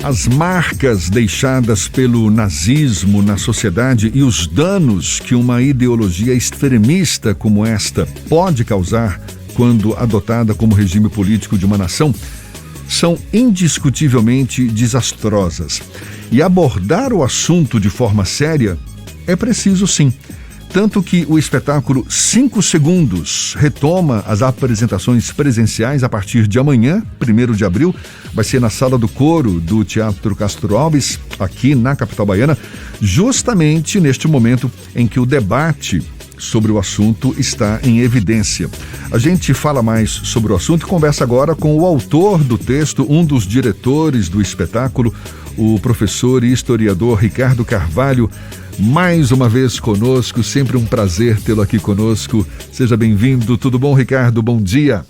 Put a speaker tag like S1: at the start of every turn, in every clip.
S1: As marcas deixadas pelo nazismo na sociedade e os danos que uma ideologia extremista como esta pode causar quando adotada como regime político de uma nação são indiscutivelmente desastrosas. E abordar o assunto de forma séria é preciso sim. Tanto que o espetáculo 5 Segundos retoma as apresentações presenciais a partir de amanhã, 1º de abril. Vai ser na Sala do Coro do Teatro Castro Alves, aqui na capital baiana, justamente neste momento em que o debate sobre o assunto está em evidência. A gente fala mais sobre o assunto e conversa agora com o autor do texto, um dos diretores do espetáculo, o professor e historiador Ricardo Carvalho, mais uma vez conosco, sempre um prazer tê-lo aqui conosco. Seja bem-vindo. Tudo bom, Ricardo? Bom dia.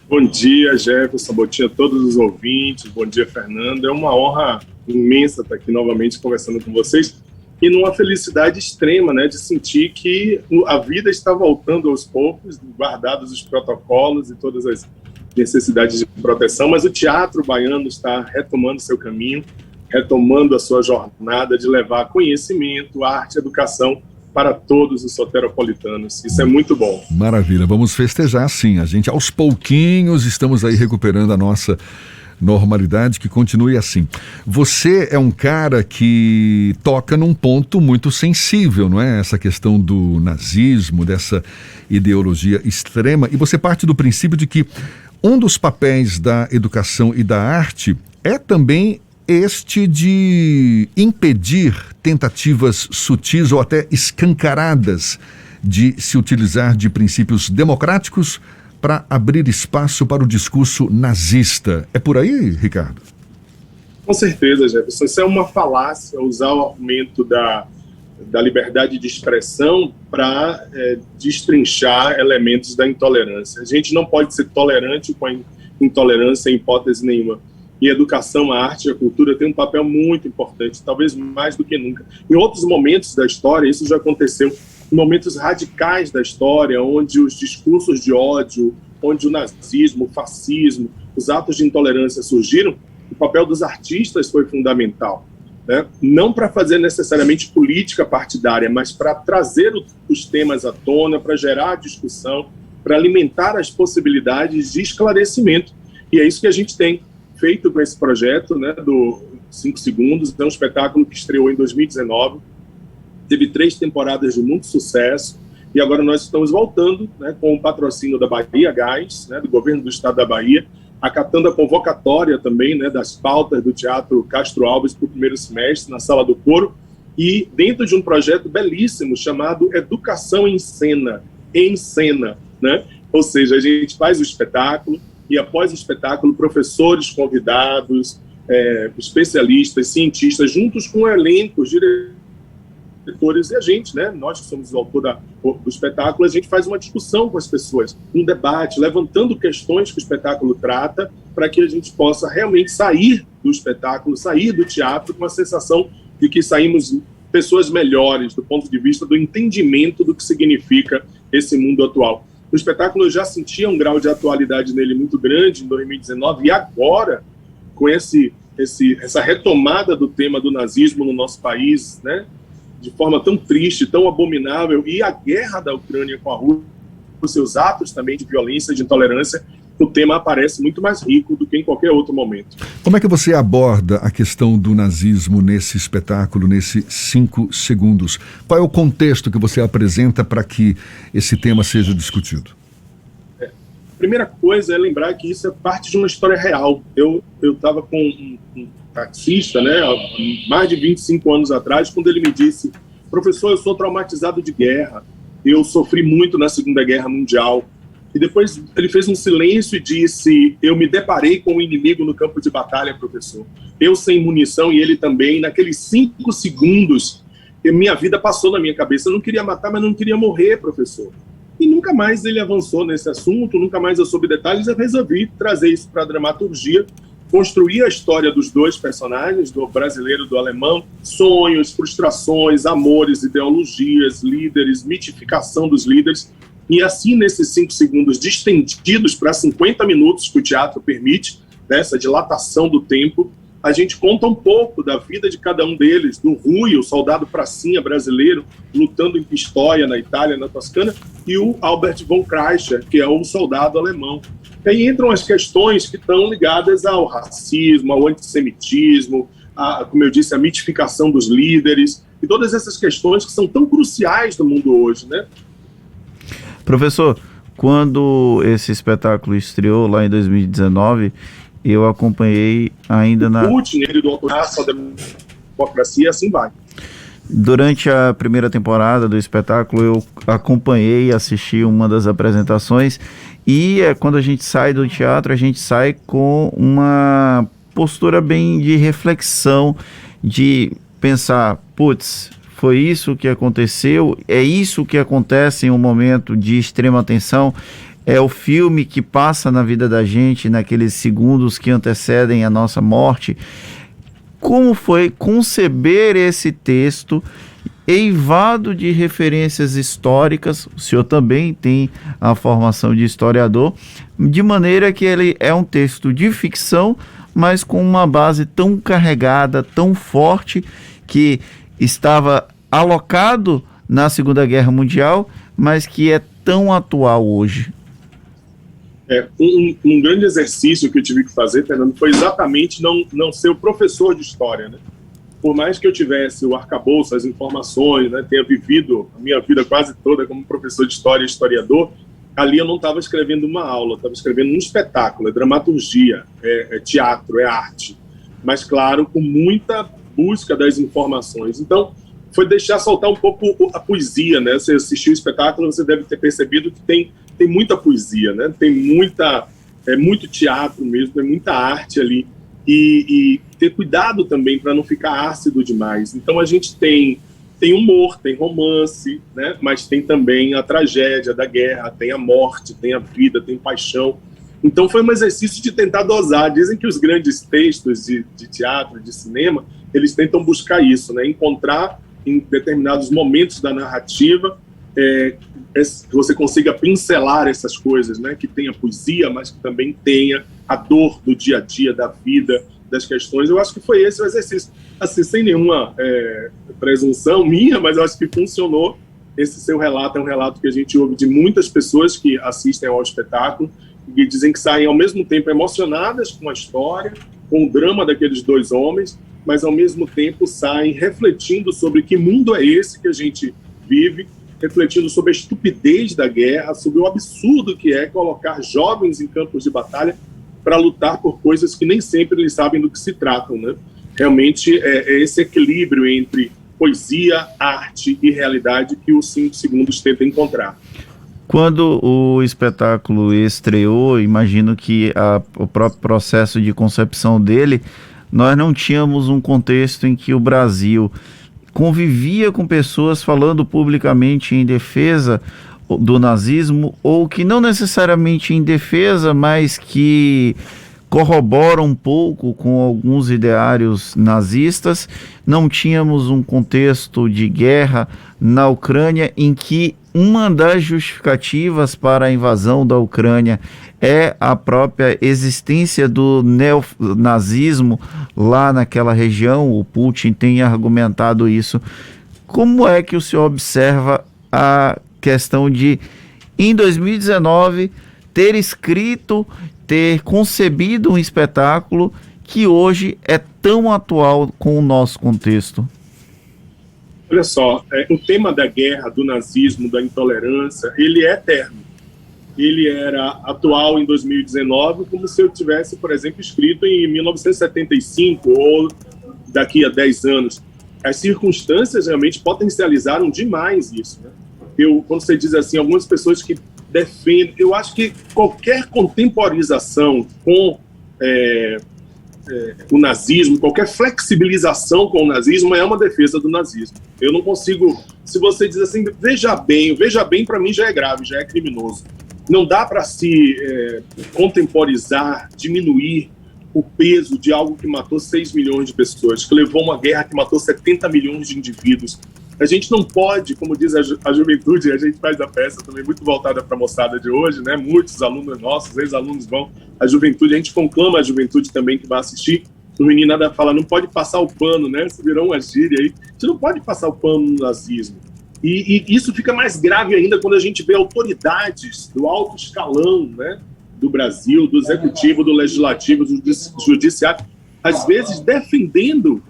S2: Bom dia, Jefferson. Bom dia a todos os ouvintes. Bom dia, Fernando. É uma honra imensa estar aqui novamente conversando com vocês e numa felicidade extrema, né, de sentir que a vida está voltando aos poucos, guardados os protocolos e todas as necessidades de proteção, mas o teatro baiano está retomando seu caminho, retomando a sua jornada de levar conhecimento, arte e educação para todos os soteropolitanos. Isso é muito bom.
S1: Maravilha, vamos festejar sim. A gente, aos pouquinhos, estamos aí recuperando a nossa normalidade, que continue assim. Você é um cara que toca num ponto muito sensível, não é? Essa questão do nazismo, dessa ideologia extrema, e você parte do princípio de que um dos papéis da educação e da arte é também este de impedir tentativas sutis ou até escancaradas de se utilizar de princípios democráticos para abrir espaço para o discurso nazista. É por aí, Ricardo?
S2: Com certeza, Jefferson. Isso é uma falácia, usar o argumento da liberdade de expressão para destrinchar elementos da intolerância. A gente não pode ser tolerante com a intolerância em hipótese nenhuma. E a educação, a arte e a cultura têm um papel muito importante, talvez mais do que nunca. Em outros momentos da história, isso já aconteceu, em momentos radicais da história, onde os discursos de ódio, onde o nazismo, o fascismo, os atos de intolerância surgiram, o papel dos artistas foi fundamental, né? Não para fazer necessariamente política partidária, mas para trazer os temas à tona, para gerar discussão, para alimentar as possibilidades de esclarecimento. E é isso que a gente tem feito com esse projeto, né, do 5 Segundos. É um espetáculo que estreou em 2019, teve 3 temporadas de muito sucesso, e agora nós estamos voltando, né, com o patrocínio da Bahia Gás, né, do governo do estado da Bahia, acatando a convocatória também, né, das pautas do Teatro Castro Alves para o 1º semestre, na Sala do Coro, e dentro de um projeto belíssimo chamado Educação em Cena, né? Ou seja, a gente faz o espetáculo, e após o espetáculo, professores convidados, especialistas, cientistas, juntos com elencos, diretores e a gente, né? Nós que somos o autor do espetáculo, a gente faz uma discussão com as pessoas, um debate, levantando questões que o espetáculo trata, para que a gente possa realmente sair do espetáculo, sair do teatro com a sensação de que saímos pessoas melhores do ponto de vista do entendimento do que significa esse mundo atual. O espetáculo eu já sentia um grau de atualidade nele muito grande em 2019, e agora, com essa retomada do tema do nazismo no nosso país, né, de forma tão triste, tão abominável, e a guerra da Ucrânia com a Rússia, os seus atos também de violência, de intolerância, o tema aparece muito mais rico do que em qualquer outro momento.
S1: Como é que você aborda a questão do nazismo nesse espetáculo, nesses 5 segundos? Qual é o contexto que você apresenta para que esse tema seja discutido?
S2: A primeira coisa é lembrar que isso é parte de uma história real. Eu estava com um taxista, né, há mais de 25 anos atrás, quando ele me disse: professor, eu sou traumatizado de guerra, eu sofri muito na Segunda Guerra Mundial. E depois ele fez um silêncio e disse: eu me deparei com o inimigo no campo de batalha, professor. Eu sem munição e ele também. Naqueles 5 segundos, minha vida passou na minha cabeça. Eu não queria matar, mas não queria morrer, professor. E nunca mais ele avançou nesse assunto, nunca mais eu soube detalhes. Eu resolvi trazer isso para a dramaturgia, construir a história dos 2 personagens, do brasileiro e do alemão, sonhos, frustrações, amores, ideologias, líderes, mitificação dos líderes. E assim, nesses 5 segundos distendidos para 50 minutos que o teatro permite, né, essa dilatação do tempo, a gente conta um pouco da vida de cada um deles, do Rui, o soldado pracinha brasileiro, lutando em Pistoia, na Itália, na Toscana, e o Albert von Kreischer, que é o soldado alemão. E aí entram as questões que estão ligadas ao racismo, ao antissemitismo, como eu disse, a mitificação dos líderes, e todas essas questões que são tão cruciais no mundo hoje, né?
S3: Professor, quando esse espetáculo estreou lá em 2019, eu acompanhei ainda na...
S2: Putin, ele do autoraço, a democracia, assim vai.
S3: Durante a primeira temporada do espetáculo, eu acompanhei e assisti uma das apresentações, e quando a gente sai do teatro, a gente sai com uma postura bem de reflexão, de pensar, putz, foi isso que aconteceu, é isso que acontece em um momento de extrema tensão, é o filme que passa na vida da gente naqueles segundos que antecedem a nossa morte. Como foi conceber esse texto eivado de referências históricas? O senhor também tem a formação de historiador, de maneira que ele é um texto de ficção, mas com uma base tão carregada, tão forte, que estava alocado na Segunda Guerra Mundial, mas que é tão atual hoje.
S2: Um grande exercício que eu tive que fazer, Fernando, foi exatamente não ser o professor de história, né? Por mais que eu tivesse o arcabouço, as informações, né, tenha vivido a minha vida quase toda como professor de história e historiador, ali eu não estava escrevendo uma aula, estava escrevendo um espetáculo, é dramaturgia, é teatro, é arte, mas claro, com muita busca das informações. Então, foi deixar soltar um pouco a poesia, né? Você assistiu o espetáculo, você deve ter percebido que tem muita poesia, né? Tem muito teatro mesmo, tem muita arte ali, e ter cuidado também para não ficar ácido demais. Então a gente tem humor, tem romance, né? Mas tem também a tragédia da guerra, tem a morte, tem a vida, tem paixão. Então foi um exercício de tentar dosar. Dizem que os grandes textos de teatro, de cinema, eles tentam buscar isso, né? Encontrar em determinados momentos da narrativa que você consiga pincelar essas coisas, né? Que tenha poesia, mas que também tenha a dor do dia a dia, da vida, das questões. Eu acho que foi esse o exercício. Assim, sem nenhuma presunção minha, mas eu acho que funcionou. Esse seu relato é um relato que a gente ouve de muitas pessoas que assistem ao espetáculo e dizem que saem ao mesmo tempo emocionadas com a história, com o drama daqueles dois homens, mas ao mesmo tempo saem refletindo sobre que mundo é esse que a gente vive, refletindo sobre a estupidez da guerra, sobre o absurdo que é colocar jovens em campos de batalha para lutar por coisas que nem sempre eles sabem do que se tratam, né? Realmente é esse equilíbrio entre poesia, arte e realidade que os 5 segundos tenta encontrar.
S3: Quando o espetáculo estreou, imagino que o próprio processo de concepção dele, nós não tínhamos um contexto em que o Brasil convivia com pessoas falando publicamente em defesa do nazismo, ou que não necessariamente em defesa, mas que corroboram um pouco com alguns ideários nazistas. Não tínhamos um contexto de guerra na Ucrânia em que uma das justificativas para a invasão da Ucrânia é a própria existência do neonazismo lá naquela região. O Putin tem argumentado isso. Como é que o senhor observa a questão de, em 2019, ter escrito, ter concebido um espetáculo que hoje é tão atual com o nosso contexto?
S2: Olha só, o tema da guerra, do nazismo, da intolerância, ele é eterno. Ele era atual em 2019, como se eu tivesse, por exemplo, escrito em 1975 ou daqui a 10 anos. As circunstâncias realmente potencializaram demais isso, né? Quando você diz assim, algumas pessoas que defendem, eu acho que qualquer contemporização com o nazismo, qualquer flexibilização com o nazismo é uma defesa do nazismo. Eu não consigo, se você diz assim, veja bem para mim já é grave, já é criminoso. Não dá para se contemporizar, diminuir o peso de algo que matou 6 milhões de pessoas, que levou uma guerra que matou 70 milhões de indivíduos. A gente não pode, como diz a juventude, a gente faz a peça também muito voltada para a moçada de hoje, né? Muitos alunos nossos, ex-alunos vão, a juventude, a gente conclama a juventude também que vai assistir, o meninada fala, não pode passar o pano, né? Isso virou uma gíria aí. A gente não pode passar o pano no nazismo. E isso fica mais grave ainda quando a gente vê autoridades do alto escalão, né, do Brasil, do executivo, do legislativo, do judiciário, às vezes defendendo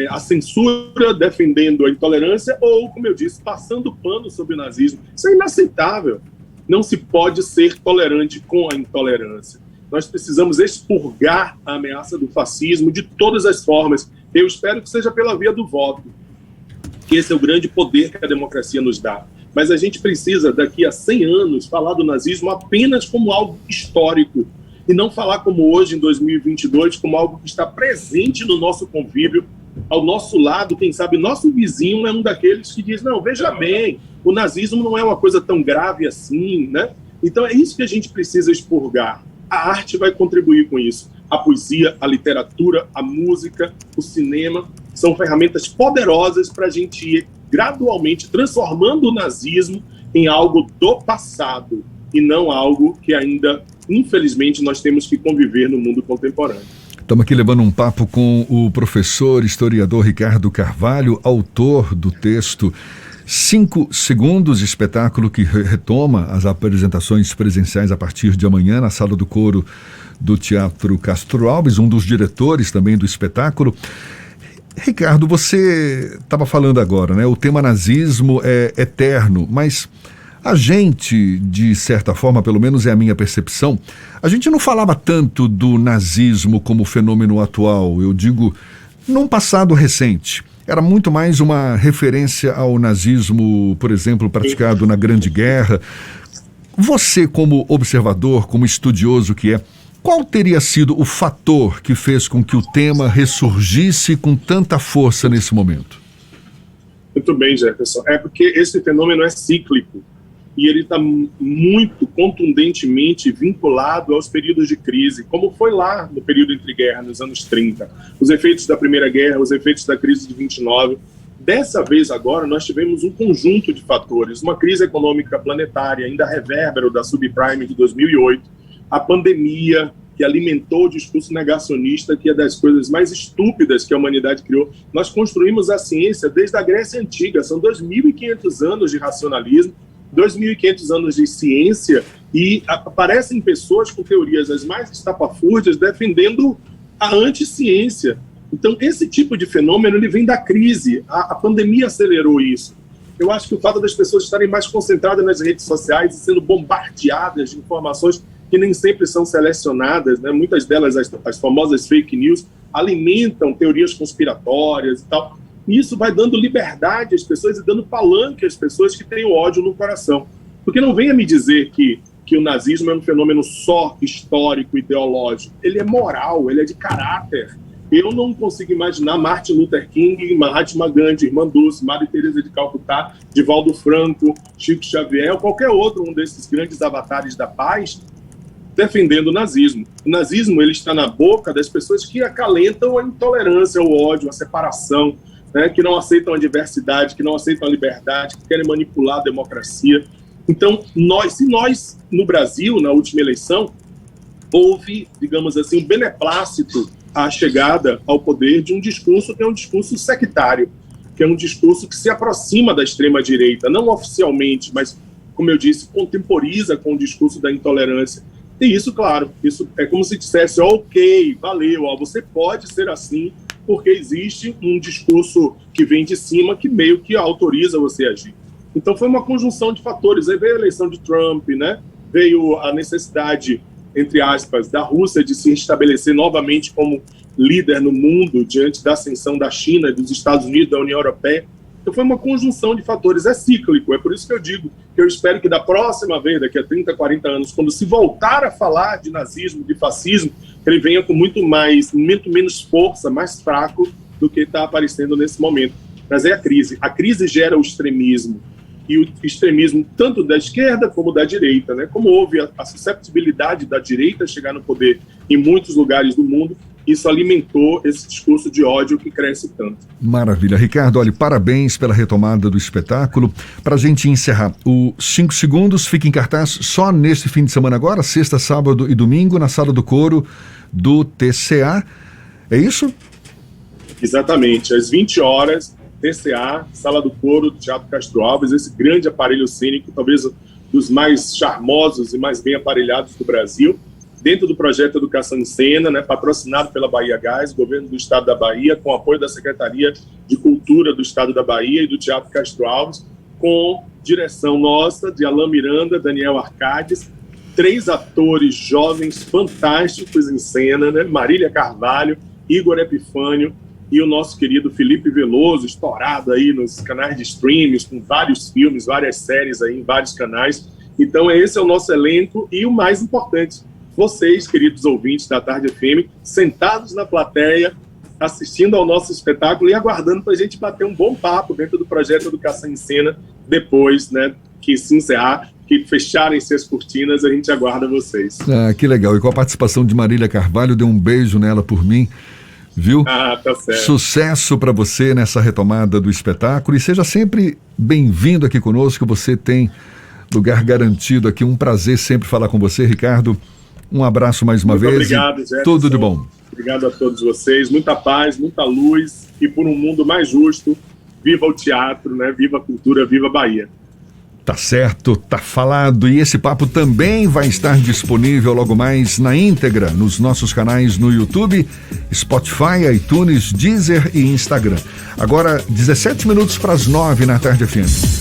S2: a censura, defendendo a intolerância ou, como eu disse, passando pano sobre o nazismo. Isso é inaceitável. Não se pode ser tolerante com a intolerância. Nós precisamos expurgar a ameaça do fascismo de todas as formas. Eu espero que seja pela via do voto, que esse é o grande poder que a democracia nos dá. Mas a gente precisa, daqui a 100 anos, falar do nazismo apenas como algo histórico e não falar como hoje, em 2022, como algo que está presente no nosso convívio, ao nosso lado. Quem sabe nosso vizinho é um daqueles que diz, não, veja bem, o nazismo não é uma coisa tão grave assim, né? Então é isso que a gente precisa expurgar. A arte vai contribuir com isso. A poesia, a literatura, a música, o cinema são ferramentas poderosas para a gente ir gradualmente transformando o nazismo em algo do passado e não algo que ainda, infelizmente, nós temos que conviver no mundo contemporâneo.
S1: Estamos aqui levando um papo com o professor historiador Ricardo Carvalho, autor do texto 5 Segundos, espetáculo que retoma as apresentações presenciais a partir de amanhã na Sala do Coro do Teatro Castro Alves, um dos diretores também do espetáculo. Ricardo, você estava falando agora, né? O tema nazismo é eterno, mas a gente, de certa forma, pelo menos é a minha percepção, a gente não falava tanto do nazismo como fenômeno atual, eu digo, num passado recente. Era muito mais uma referência ao nazismo, por exemplo, praticado na Grande Guerra. Você, como observador, como estudioso que é, qual teria sido o fator que fez com que o tema ressurgisse com tanta força nesse momento?
S2: Muito bem, Jefferson. É porque esse fenômeno é cíclico e ele está muito contundentemente vinculado aos períodos de crise, como foi lá no período entre guerras, nos anos 30. Os efeitos da Primeira Guerra, os efeitos da crise de 29. Dessa vez agora nós tivemos um conjunto de fatores, uma crise econômica planetária, ainda revérbero da subprime de 2008, a pandemia, que alimentou o discurso negacionista, que é das coisas mais estúpidas que a humanidade criou. Nós construímos a ciência desde a Grécia Antiga, são 2.500 anos de racionalismo, 2.500 anos de ciência, e aparecem pessoas com teorias as mais estapafúrdias defendendo a anticiência. Então, esse tipo de fenômeno ele vem da crise. A pandemia acelerou isso. Eu acho que o fato das pessoas estarem mais concentradas nas redes sociais e sendo bombardeadas de informações que nem sempre são selecionadas, né? Muitas delas, as famosas fake news, alimentam teorias conspiratórias e tal. E isso vai dando liberdade às pessoas e dando palanque às pessoas que têm o ódio no coração. Porque não venha me dizer que o nazismo é um fenômeno só histórico, ideológico. Ele é moral, ele é de caráter. Eu não consigo imaginar Martin Luther King, Mahatma Gandhi, Irmã Dulce, Maria Teresa de Calcutá, Divaldo Franco, Chico Xavier, ou qualquer outro um desses grandes avatares da paz, defendendo o nazismo. O nazismo ele está na boca das pessoas que acalentam a intolerância, o ódio, a separação, né, que não aceitam a diversidade, que não aceitam a liberdade, que querem manipular a democracia. Então, se nós, no Brasil, na última eleição, houve, digamos assim, um beneplácito à chegada ao poder de um discurso que é um discurso sectário, que é um discurso que se aproxima da extrema-direita, não oficialmente, mas, como eu disse, contemporiza com o discurso da intolerância. E isso, claro, isso é como se dissesse, ok, valeu, você pode ser assim, porque existe um discurso que vem de cima que meio que autoriza você a agir. Então foi uma conjunção de fatores. Aí veio a eleição de Trump, né? Veio a necessidade, entre aspas, da Rússia de se estabelecer novamente como líder no mundo diante da ascensão da China, dos Estados Unidos, da União Europeia. Então foi uma conjunção de fatores, é cíclico, é por isso que eu digo que eu espero que da próxima vez, daqui a 30, 40 anos, quando se voltar a falar de nazismo, de fascismo, ele venha com muito menos força, mais fraco do que está aparecendo nesse momento. Mas é a crise gera o extremismo, e o extremismo tanto da esquerda como da direita, né? Como houve a susceptibilidade da direita chegar no poder em muitos lugares do mundo, isso alimentou esse discurso de ódio que cresce tanto.
S1: Maravilha. Ricardo, olha, parabéns pela retomada do espetáculo. Para a gente encerrar, o 5 Segundos fica em cartaz só neste fim de semana agora, sexta, sábado e domingo, na Sala do Coro do TCA. É isso?
S2: Exatamente. Às 20 horas, TCA, Sala do Coro do Teatro Castro Alves, esse grande aparelho cênico, talvez dos mais charmosos e mais bem aparelhados do Brasil, dentro do projeto Educação em Cena, né, patrocinado pela Bahia Gás, governo do Estado da Bahia, com apoio da Secretaria de Cultura do Estado da Bahia e do Teatro Castro Alves, com direção nossa, de Alain Miranda, Daniel Arcades, 3 atores jovens fantásticos em cena, né, Marília Carvalho, Igor Epifânio e o nosso querido Felipe Veloso, estourado aí nos canais de streams, com vários filmes, várias séries aí em vários canais. Então esse é o nosso elenco e o mais importante, vocês, queridos ouvintes da Tarde FM, sentados na plateia, assistindo ao nosso espetáculo e aguardando para a gente bater um bom papo dentro do projeto Educação em Cena, depois, né, que se encerrar, que fecharem-se as cortinas, a gente aguarda vocês.
S1: Ah, que legal. E com a participação de Marília Carvalho, dê um beijo nela por mim, viu?
S2: Ah, tá certo.
S1: Sucesso para você nessa retomada do espetáculo e seja sempre bem-vindo aqui conosco, você tem lugar garantido aqui, um prazer sempre falar com você, Ricardo. Um abraço mais uma vez.
S2: Obrigado, Jefferson.
S1: Tudo de bom.
S2: Obrigado a todos vocês. Muita paz, muita luz e por um mundo mais justo. Viva o teatro, né? Viva a cultura, viva a Bahia.
S1: Tá certo, tá falado. E esse papo também vai estar disponível logo mais na íntegra nos nossos canais no YouTube, Spotify, iTunes, Deezer e Instagram. Agora, 17 minutos para as 9 na Tarde FM.